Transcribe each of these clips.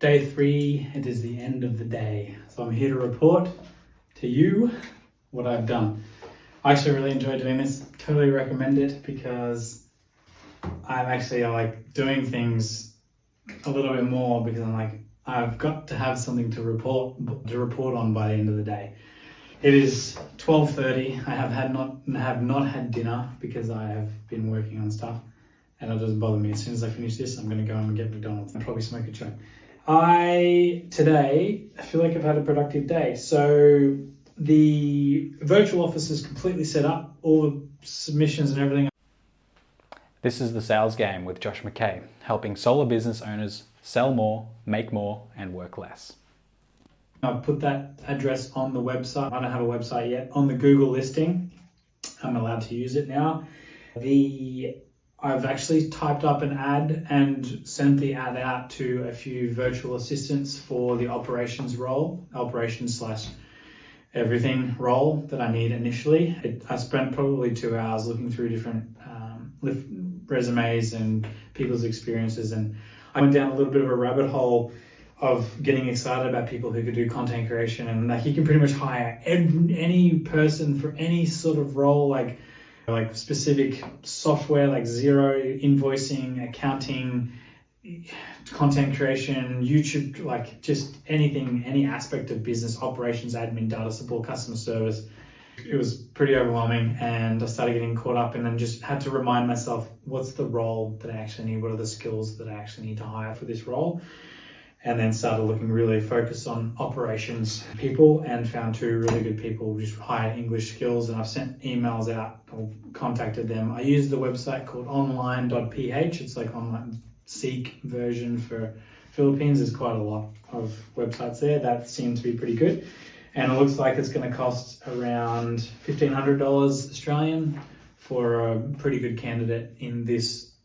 Day 3, it is the end of the day. So I'm here to report to you what I've done. I actually really enjoy doing this. Totally recommend it because I'm actually like doing things a little bit more because I'm like, I've got to have something to report on by the end of the day. It is 12:30. I have not had dinner because I have been working on stuff, and it doesn't bother me. As soon as I finish this, I'm going to go and get McDonald's and probably smoke a joint. Today, I feel like I've had a productive day. So the virtual office is completely set up, all the submissions and everything. This is The Sales Game with Josh McKay, helping solo business owners sell more, make more, and work less. I've put that address on the website. I don't have a website yet. On the Google listing, I'm allowed to use it now. I've actually typed up an ad and sent the ad out to a few virtual assistants for the operations /everything role that I need initially. I spent probably 2 hours looking through different resumes and people's experiences, and I went down a little bit of a rabbit hole of getting excited about people who could do content creation, and like you can pretty much hire any person for any sort of role, like specific software like Xero, invoicing, accounting, content creation, YouTube, like just anything, any aspect of business, operations, admin, data support, customer service. It was pretty overwhelming, and I started getting caught up and then just had to remind myself, what's the role that I actually need? What are the skills that I actually need to hire for this role? And then started looking really focused on operations people and found 2 really good people, just high English skills. And I've sent emails out or contacted them. I used the website called Online.ph. It's like online Seek version for Philippines. There's quite a lot of websites there that seem to be pretty good. And it looks like it's going to cost around $1,500 Australian for a pretty good candidate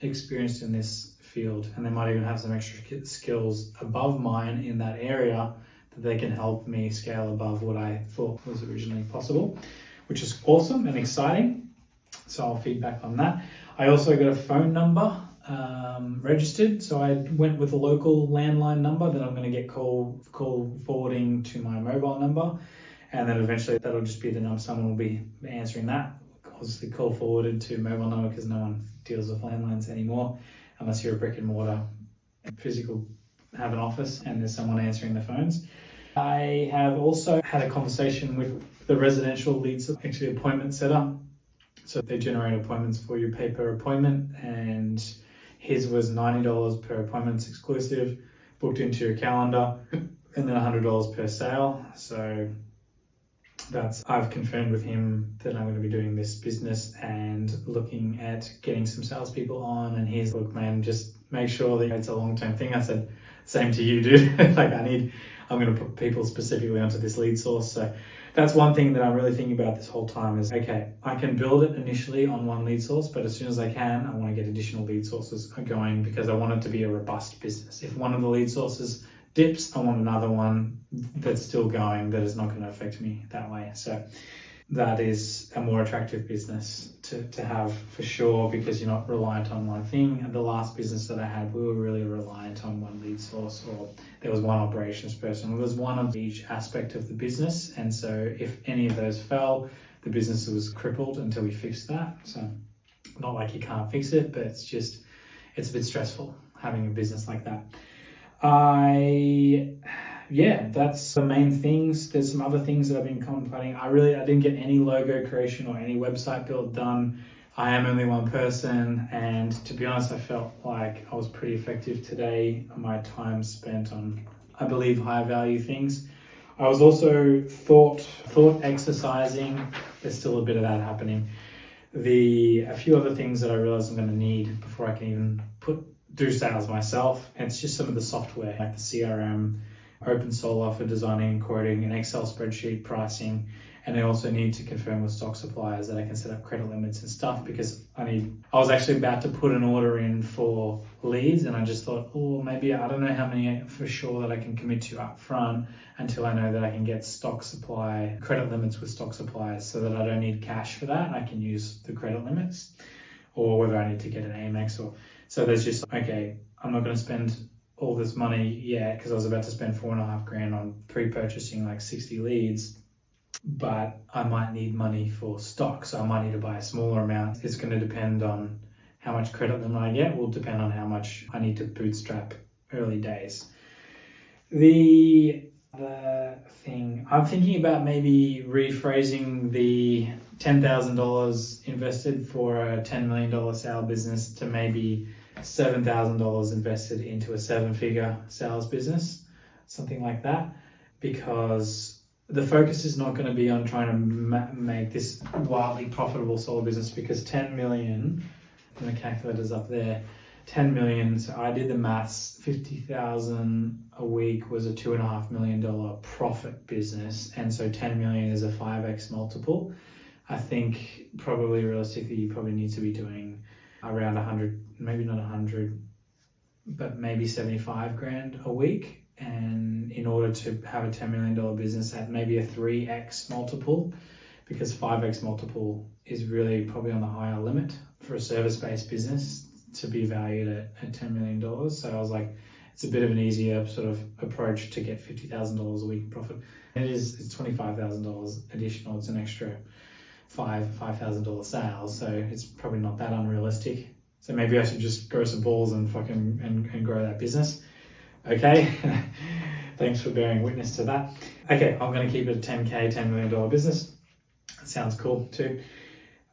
experienced in this field, and they might even have some extra skills above mine in that area that they can help me scale above what I thought was originally possible, which is awesome and exciting. So I'll feedback on that. I also got a phone number registered, so I went with a local landline number that I'm going to get call forwarding to my mobile number, and then eventually that'll just be the number. Someone will be answering that. Obviously call forwarded to mobile number because no one deals with landlines anymore, unless you're a brick and mortar physical, have an office and there's someone answering the phones. I have also had a conversation with the residential leads, actually appointment setter. So they generate appointments for you, pay per appointment, and his was $90 per appointment, it's exclusive, booked into your calendar, and then $100 per sale. So I've confirmed with him that I'm going to be doing this business and looking at getting some salespeople on. And he's, look, man, just make sure that it's a long-term thing. I said, same to you, dude. Like I'm going to put people specifically onto this lead source. So that's one thing that I'm really thinking about this whole time is, okay, I can build it initially on one lead source, but as soon as I can, I want to get additional lead sources going because I want it to be a robust business. If one of the lead sources dips, I want another one that's still going that is not going to affect me that way. So that is a more attractive business to have for sure, because you're not reliant on one thing. And the last business that I had, we were really reliant on one lead source, or there was one operations person. There was one of each aspect of the business. And so if any of those fell, the business was crippled until we fixed that. So not like you can't fix it, but it's a bit stressful having a business like that. That's the main things. There's some other things that I've been contemplating. I didn't get any logo creation or any website build done. I am only one person, and to be honest, I felt like I was pretty effective today. My time spent on, I believe, higher value things. I was also thought exercising. There's still a bit of that happening. A few other things that I realized I'm going to need before I can even do sales myself. And it's just some of the software like the CRM, OpenSolar for designing and quoting, an Excel spreadsheet, pricing. And I also need to confirm with stock suppliers that I can set up credit limits and stuff, because I was actually about to put an order in for leads, and I just thought, maybe I don't know how many for sure that I can commit to up front until I know that I can get stock supply credit limits with stock suppliers, so that I don't need cash for that. I can use the credit limits, or whether I need to get an Amex, or so there's just, okay, I'm not going to spend all this money yet because I was about to spend $4,500 on pre-purchasing like 60 leads, but I might need money for stock, so I might need to buy a smaller amount. It's going to depend on how much credit limit I get, will depend on how much I need to bootstrap early days. The thing I'm thinking about, maybe rephrasing the $10,000 invested for a $10 million sale business to maybe $7,000 invested into a seven-figure sales business, something like that, because the focus is not going to be on trying to make this wildly profitable solo business, because 10 million, and the calculator's up there, 10 million, so I did the maths, 50,000 a week was a $2.5 million profit business, and so 10 million is a 5x multiple. I think probably realistically you probably need to be doing around 100, maybe not 100, but maybe 75 grand a week, and in order to have a $10 million business at maybe a 3x multiple, because 5x multiple is really probably on the higher limit for a service-based business to be valued at $10 million. So I was like, it's a bit of an easier sort of approach to get $50,000 a week in profit. And it's $25,000 additional. It's an extra $5,000 sales. So it's probably not that unrealistic. So maybe I should just grow some balls and and grow that business. Okay. Thanks for bearing witness to that. Okay. I'm going to keep it a $10 million business. That sounds cool too.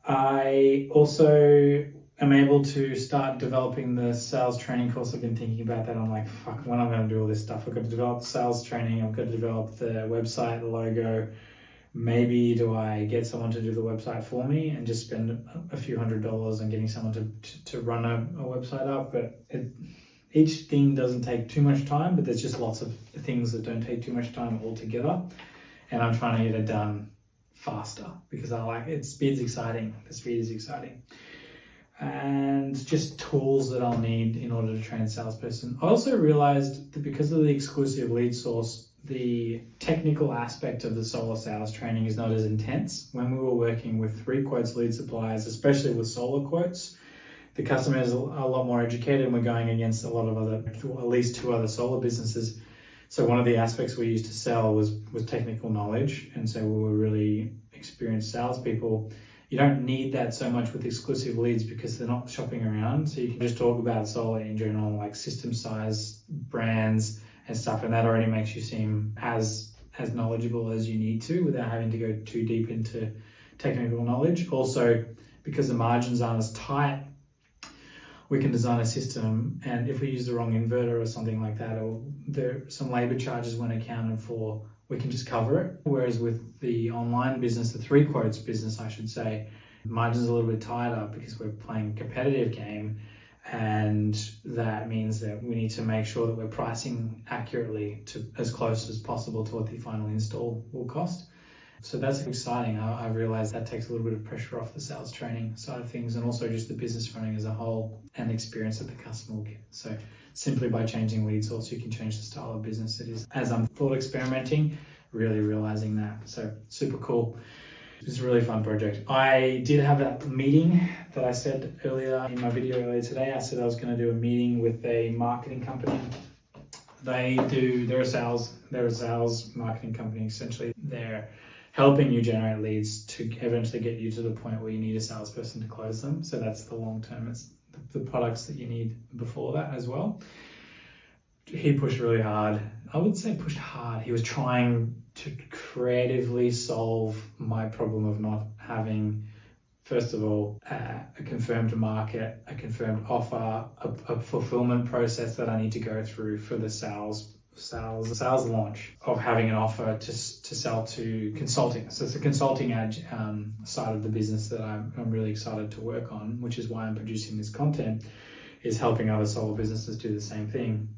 I also am able to start developing the sales training course. I've been thinking about that. I'm like, fuck, when am I going to do all this stuff? I've got to develop sales training. I've got to develop the website, the logo. Maybe do I get someone to do the website for me and just spend a few $100s on getting someone to run a website up? But each thing doesn't take too much time, but there's just lots of things that don't take too much time altogether. And I'm trying to get it done faster because I like it. Speed's exciting. The speed is exciting. And just tools that I'll need in order to train a salesperson. I also realized that because of the exclusive lead source, the technical aspect of the solo sales training is not as intense. When we were working with 3 quotes lead suppliers, especially with solo quotes, the customer is a lot more educated, and we're going against a lot of at least 2 other solo businesses. So one of the aspects we used to sell was technical knowledge, and so we were really experienced salespeople. You don't need that so much with exclusive leads because they're not shopping around. So you can just talk about solo in general, like system size, brands and stuff. And that already makes you seem as knowledgeable as you need to without having to go too deep into technical knowledge. Also, because the margins aren't as tight, we can design a system. And if we use the wrong inverter or something like that, or some labor charges weren't accounted for, we can just cover it. Whereas with the online business, the 3 quotes business, I should say, margin's a little bit tighter because we're playing a competitive game. And that means that we need to make sure that we're pricing accurately to as close as possible to what the final install will cost. So that's exciting. I realized that takes a little bit of pressure off the sales training side of things, and also just the business running as a whole and experience that the customer will get. So simply by changing lead source, you can change the style of business it is. As I'm thought experimenting, really realizing that. So super cool. It's a really fun project. I did have that meeting that I said earlier in my video earlier today. I said I was going to do a meeting with a marketing company. They're a sales marketing company. Essentially, they're helping you generate leads to eventually get you to the point where you need a salesperson to close them. So that's the long term. It's the products that you need before that as well. He pushed really hard. I would say pushed hard. He was trying to creatively solve my problem of not having, first of all, a confirmed market, a confirmed offer, a fulfillment process that I need to go through for the sales launch, of having an offer to sell to consulting. So it's a consulting side of the business that I'm really excited to work on, which is why I'm producing this content, is helping other solo businesses do the same thing.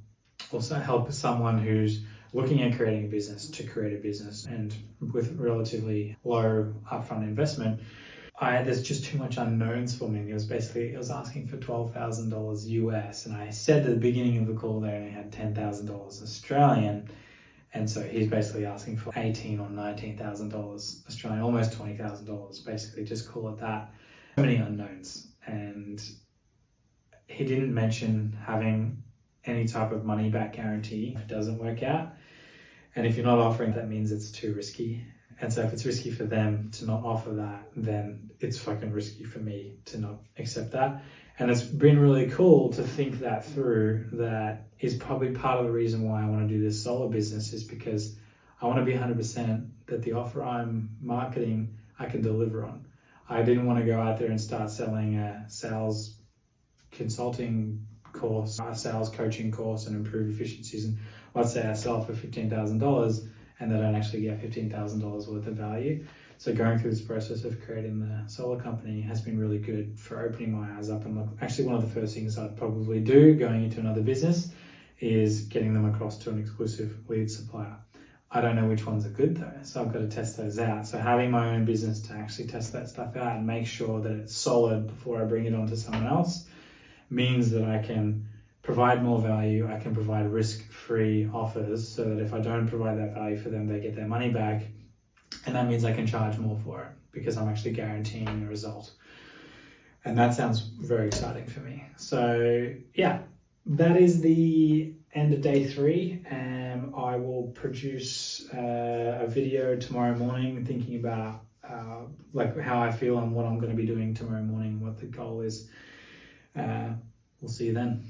Also help someone who's looking at creating a business to create a business, and with relatively low upfront investment. There's just too much unknowns for me. It was asking for $12,000 US, and I said at the beginning of the call they only had $10,000 Australian, and so he's basically asking for $18,000 or $19,000 Australian, almost $20,000, basically, just call it that. So many unknowns, and he didn't mention having any type of money back guarantee if it doesn't work out. And if you're not offering, that means it's too risky. And so if it's risky for them to not offer that, then it's fucking risky for me to not accept that. And it's been really cool to think that through. That is probably part of the reason why I want to do this solo business, is because I want to be 100% that the offer I'm marketing, I can deliver on. I didn't want to go out there and start selling a sales consulting course, a sales coaching course, and improve efficiencies. And let's say I sell for $15,000 and they don't actually get $15,000 worth of value. So going through this process of creating the solar company has been really good for opening my eyes up. And look, actually one of the first things I'd probably do going into another business is getting them across to an exclusive lead supplier. I don't know which ones are good though, so I've got to test those out. So having my own business to actually test that stuff out and make sure that it's solid before I bring it on to someone else means that I can provide more value. I can provide risk-free offers so that if I don't provide that value for them, they get their money back. And that means I can charge more for it because I'm actually guaranteeing a result. And that sounds very exciting for me. So yeah, that is the end of day 3. And I will produce a video tomorrow morning thinking about like how I feel and what I'm going to be doing tomorrow morning, what the goal is. We'll see you then.